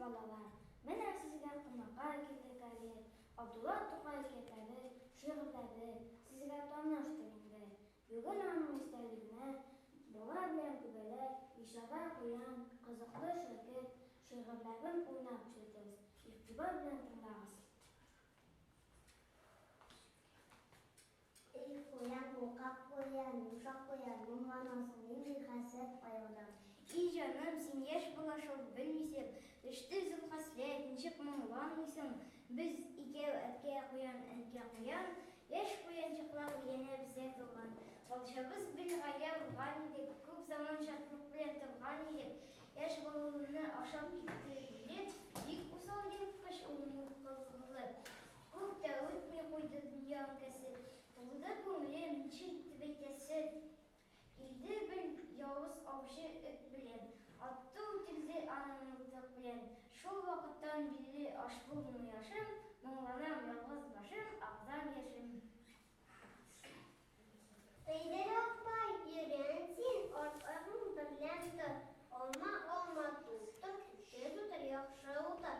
балалар. Менә сезгә кунакка килдек әле. Абдулла Тукай китабы, шигырьләре сезгә таныш инде. Бүген аның истәлегенә бала белән күбәләк, ишага куян, кызыклы шәкерт шигырьләрен уйнап төшердегез. Игътибар белән тыңлагыз. Koyan, kokak koyan, yumuşak koyan, manasını bir hasret bayıldım. İyi canım, sen yaş bulaşır bilmişsin. İşte zil hasret, nişik mağlanmışsın. Biz iki erkeğe koyan, yaş koyancıklar yine bize durgan. Alışabız bir gaya vurgan idik, көп zaman şartlık bilen turgan idik. Yaş balığını aşağı gitti bilet, dik usal gelip kış olumlu kılgılı. Көп та өтмей қойды дүния өлкесі. Бұлды көңілем нешетті бетесі. Келді бір яуыз аушы үт білен. Атты өтілді ананылдық білен. Шол вақыттан білі аш болдың яшым. Мұңланам ялғыз башым, ағзам яшым. Тейдер апай, үйрен сен, ортағың бірлен тұр. Olma тұстық, тез ұтыр, яқшы ұтыр.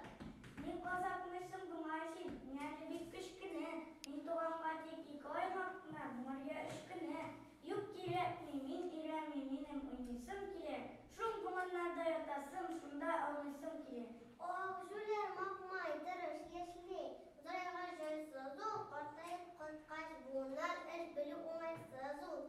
Мен қазапмысың бұңайсың, нәді бек күшкіні. Мен туғанға тек 2 ай қақына, бұңария 3 күні. Юк керек, мен үйрәнме, менің ойнайсым келер. Шун бұңанларда ятасым, шунда алмайсым келер. Оқ жүлер мақмай, дұрыш ешілей. Ұзырайға жайсыз ол, қартайып қыртқаш бұғынар, әр білі оңайсыз ол.